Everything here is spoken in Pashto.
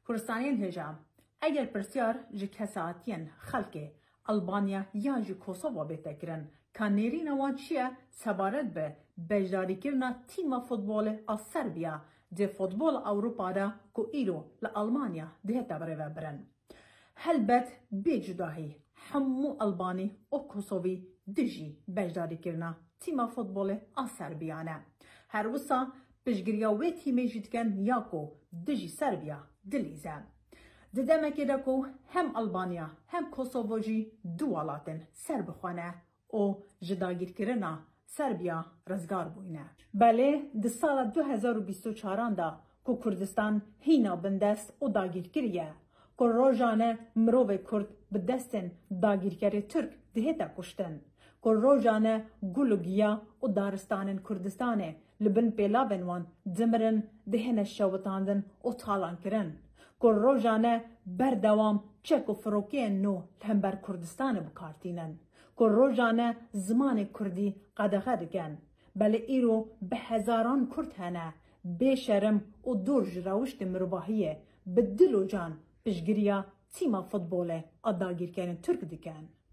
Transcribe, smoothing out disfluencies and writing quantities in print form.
کردستانین هجام اگر پرسیار جی کساتین خلق البانیا یا جی کوسووا بتکرن کانیرین وان چیه سبارت به بجداری کرنا تیم فوتبال از سربیا ده فوتبال اروپا دا کو ایرو لالمانیا ده تبره برن هلبت بجداهی همو البانی و کوسووی دجی بجداری کرنا تیم فوتبال از سربیانه هر وسا پشگریا و تیمی جدکن یاکو دجی سربیا دلیزه ددمه که دکو هم البانیا هم کوسوو جی دوالاتن سر بخوانه او جداگیر کرنا سربیا رزگار بوینه. بله ده سال 2024 دا که کردستان هینا بندست و داگیر کریه که روزانه مروه کرد به دستن داگیرکاری ترک دهتا کشتن که روزانه گلوگیا و دارستان کردستانه لبن پیلاون وان دمرن دهن شوتاندن و تالان کرن که روزانه بردوام چک و فروکی نو لهمبر کردستان بکارتینن که روزانه زمان کردی قدغه دکن بله ایرو به هزاران کرد هنه به شرم و دور جراوشت مرباحیه به دل و جان پشگریا تیم فوتبال اداگیر کنن ترک دکن